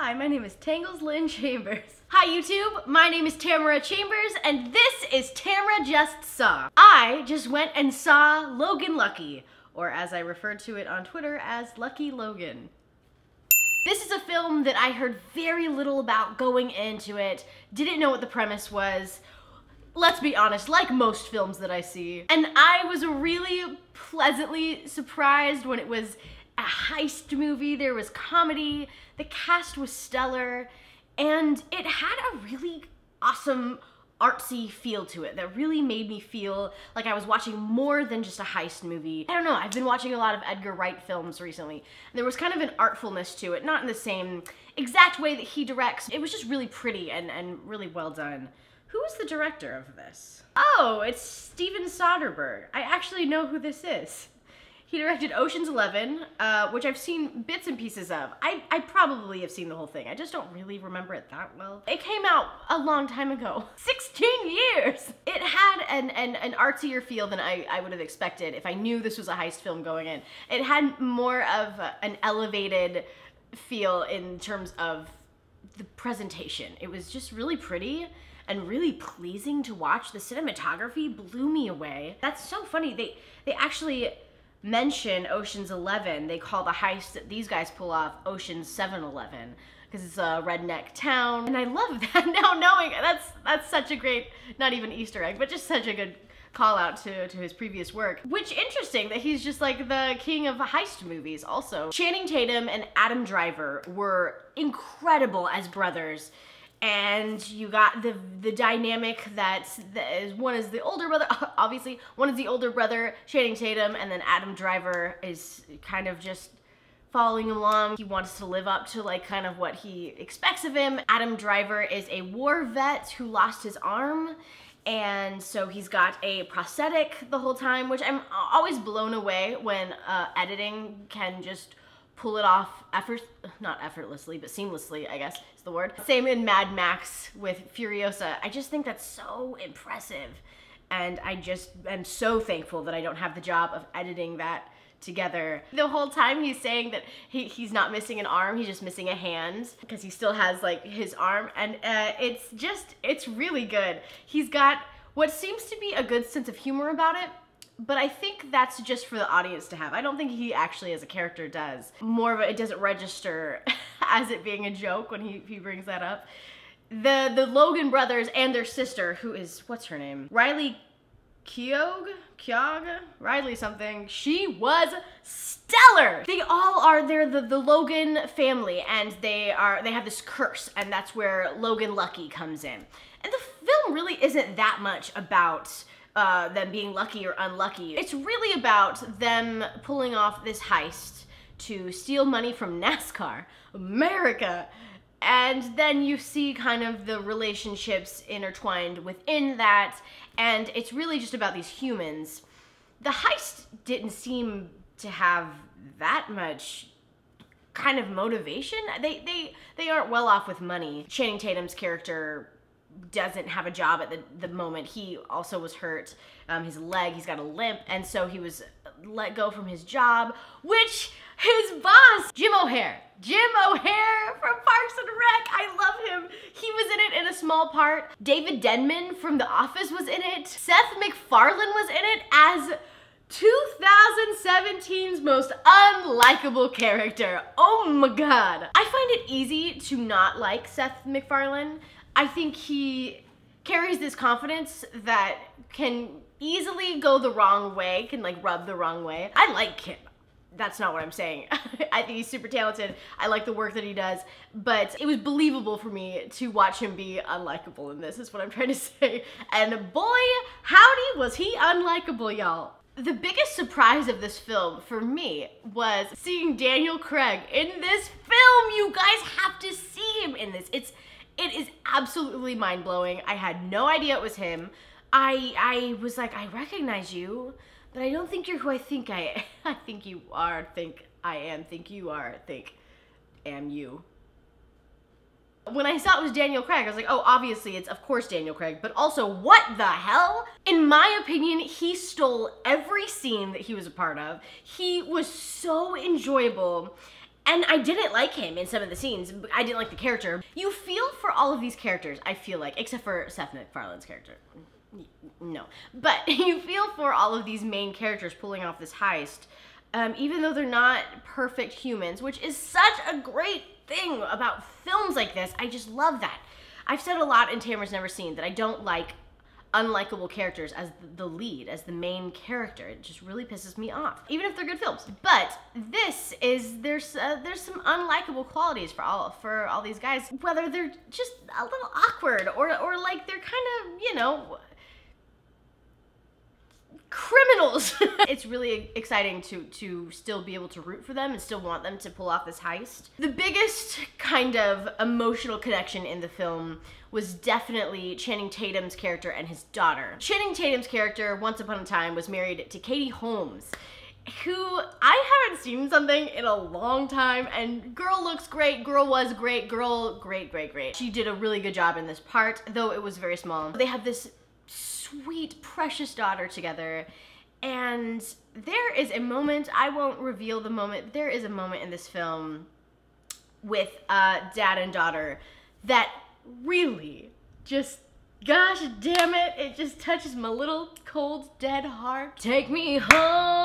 Hi, my name is Tangles Lynn Chambers. Hi YouTube, my name is Tamara Chambers, and this is Tamara Just Saw. I just went and saw Logan Lucky, or as I refer to it on Twitter as Lucky Logan. This is a film that I heard very little about going into it, didn't know what the premise was. Let's be honest, like most films that I see. And I was really pleasantly surprised when it was a heist movie. There was comedy, the cast was stellar, and it had a really awesome artsy feel to it that really made me feel like I was watching more than just a heist movie. I don't know, I've been watching a lot of Edgar Wright films recently. There was kind of an artfulness to it, not in the same exact way that he directs. It was just really pretty and really well done. Who is the director of this? Oh, it's Steven Soderbergh. I actually know who this is. He directed Ocean's 11, which I've seen bits and pieces of. I probably have seen the whole thing. I just don't really remember it that well. It came out a long time ago. 16 years! It had an artsier feel than I would have expected if I knew this was a heist film going in. It had more of an elevated feel in terms of the presentation. It was just really pretty and really pleasing to watch. The cinematography blew me away. That's so funny. They actually mention Ocean's 11. They call the heist that these guys pull off Ocean's 7-Eleven because it's a redneck town, and I love that now knowing that's such a great, not even Easter egg, but just such a good call out to his previous work. Which interesting that he's just like the king of heist movies also. Channing Tatum and Adam Driver were incredible as brothers. And you got the dynamic that one is the older brother, obviously, one is the older brother, Channing Tatum, and then Adam Driver is kind of just following along. He wants to live up to like kind of what he expects of him. Adam Driver is a war vet who lost his arm, and so he's got a prosthetic the whole time, which I'm always blown away when editing can just pull it off not effortlessly, but seamlessly, I guess is the word. Same in Mad Max with Furiosa. I just think that's so impressive. And I just am so thankful that I don't have the job of editing that together. The whole time he's saying that he's not missing an arm, he's just missing a hand because he still has like his arm. And it's really good. He's got what seems to be a good sense of humor about it, but I think that's just for the audience to have. I don't think he actually as a character does. More of it doesn't register as it being a joke when he brings that up. The Logan brothers and their sister, who is, what's her name? Riley Keough? Riley something. She was stellar! They all are, they're the Logan family, and they have this curse, and that's where Logan Lucky comes in. And the film really isn't that much about them being lucky or unlucky. It's really about them pulling off this heist to steal money from NASCAR, America. And then you see kind of the relationships intertwined within that, and it's really just about these humans. The heist didn't seem to have that much kind of motivation. They aren't well off with money. Channing Tatum's character doesn't have a job at the moment. He also was hurt, his leg, he's got a limp, and so he was let go from his job, which his boss, Jim O'Heir from Parks and Rec, I love him. He was in it in a small part. David Denman from The Office was in it. Seth MacFarlane was in it as 2017's most unlikable character. Oh my god. I find it easy to not like Seth MacFarlane. I think he carries this confidence that can easily go the wrong way, can like rub the wrong way. I like him. That's not what I'm saying. I think he's super talented. I like the work that he does, but it was believable for me to watch him be unlikable in this, is what I'm trying to say. And boy, howdy was he unlikable, y'all. The biggest surprise of this film for me was seeing Daniel Craig in this film. You guys have to see him in this. It is absolutely mind-blowing. I had no idea it was him. I was like, I recognize you, but I don't think you're who I think I am. I think you are, think I am, think you are, think am you. When I saw it was Daniel Craig, I was like, oh, obviously it's of course Daniel Craig, but also what the hell? In my opinion, he stole every scene that he was a part of. He was so enjoyable. And I didn't like him in some of the scenes. I didn't like the character. You feel for all of these characters, I feel like, except for Seth MacFarlane's character. No. But you feel for all of these main characters pulling off this heist, even though they're not perfect humans, which is such a great thing about films like this. I just love that. I've said a lot in Tamara's Never Seen that I don't like unlikable characters as the lead, as the main character. It just really pisses me off, even if they're good films. But this is, there's some unlikable qualities for all these guys, whether they're just a little awkward or like they're kind of, you know, criminals. It's really exciting to still be able to root for them and still want them to pull off this heist. The biggest kind of emotional connection in the film was definitely Channing Tatum's character and his daughter. Channing Tatum's character, once upon a time, was married to Katie Holmes, who I haven't seen something in a long time, and girl looks great, girl was great, girl, great. She did a really good job in this part, though it was very small. They have this sweet, precious daughter together, and there is a moment, I won't reveal the moment, there is a moment in this film with dad and daughter that really just, gosh damn it, it just touches my little cold dead heart. Take me home,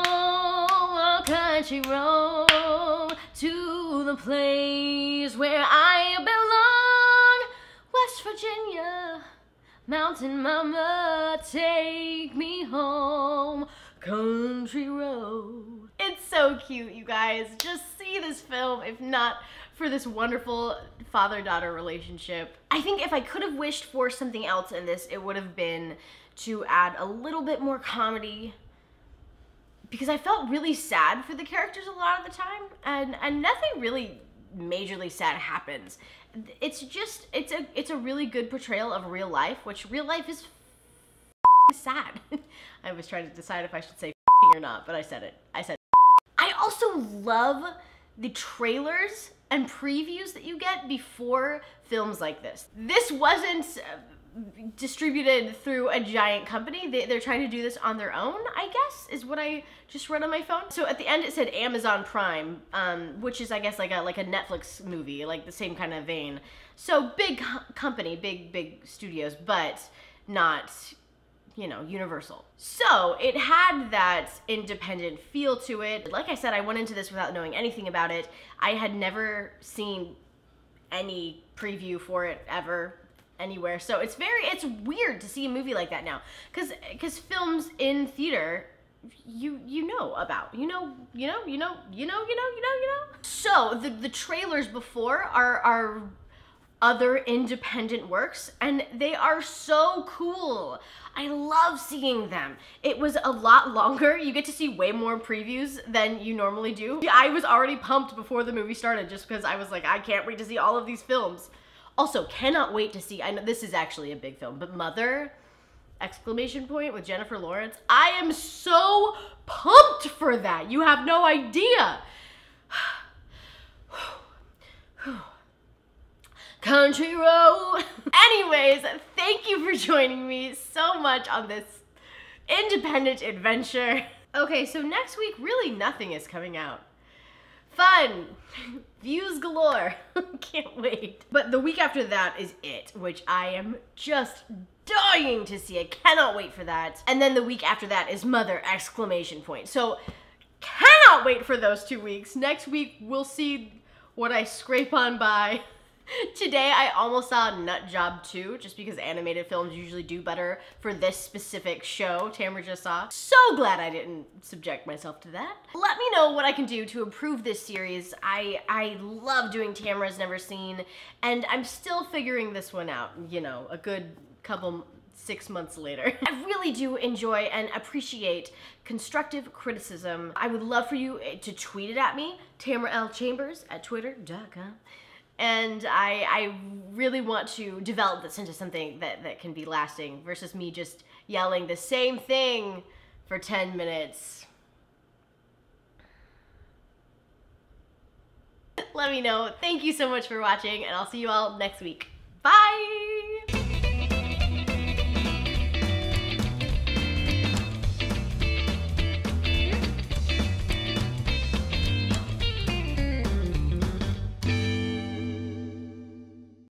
a country road, to the place where I belong, West Virginia, Mountain Mama, take me home, country road. It's so cute, you guys. Just see this film, if not for this wonderful father-daughter relationship. I think if I could have wished for something else in this, it would have been to add a little bit more comedy, because I felt really sad for the characters a lot of the time, and nothing really majorly sad happens. It's just, it's a really good portrayal of real life, which real life is sad. I was trying to decide if I should say or not, but I said it. I also love the trailers and previews that you get before films like this. This wasn't distributed through a giant company. They're trying to do this on their own, I guess, is what I just read on my phone. So at the end it said Amazon Prime, which is, I guess, like a Netflix movie, like the same kind of vein. So big company, big studios, but not, you know, Universal. So it had that independent feel to it. Like I said, I went into this without knowing anything about it. I had never seen any preview for it ever anywhere. So it's weird to see a movie like that now, because films in theater, you know about, you know. So the trailers before are other independent works, and they are so cool. I love seeing them. It was a lot longer. You get to see way more previews than you normally do. I was already pumped before the movie started, just because I was like, I can't wait to see all of these films. Also, cannot wait to see, I know this is actually a big film, but Mother, ! With Jennifer Lawrence. I am so pumped for that. You have no idea. Country road. Anyways, thank you for joining me so much on this independent adventure. Okay, so next week, really nothing is coming out. Fun, views galore, can't wait. But the week after that is It, which I am just dying to see. I cannot wait for that. And then the week after that is Mother, ! So cannot wait for those 2 weeks. Next week, we'll see what I scrape on by. Today, I almost saw Nut Job 2, just because animated films usually do better for this specific show Tamara just saw. So glad I didn't subject myself to that. Let me know what I can do to improve this series. I love doing Tamara's Never Seen, and I'm still figuring this one out, you know, a good couple 6 months later. I really do enjoy and appreciate constructive criticism. I would love for you to tweet it at me, Tamara L. Chambers at twitter.com. And I really want to develop this into something that can be lasting versus me just yelling the same thing for 10 minutes. Let me know. Thank you so much for watching, and I'll see you all next week. Bye!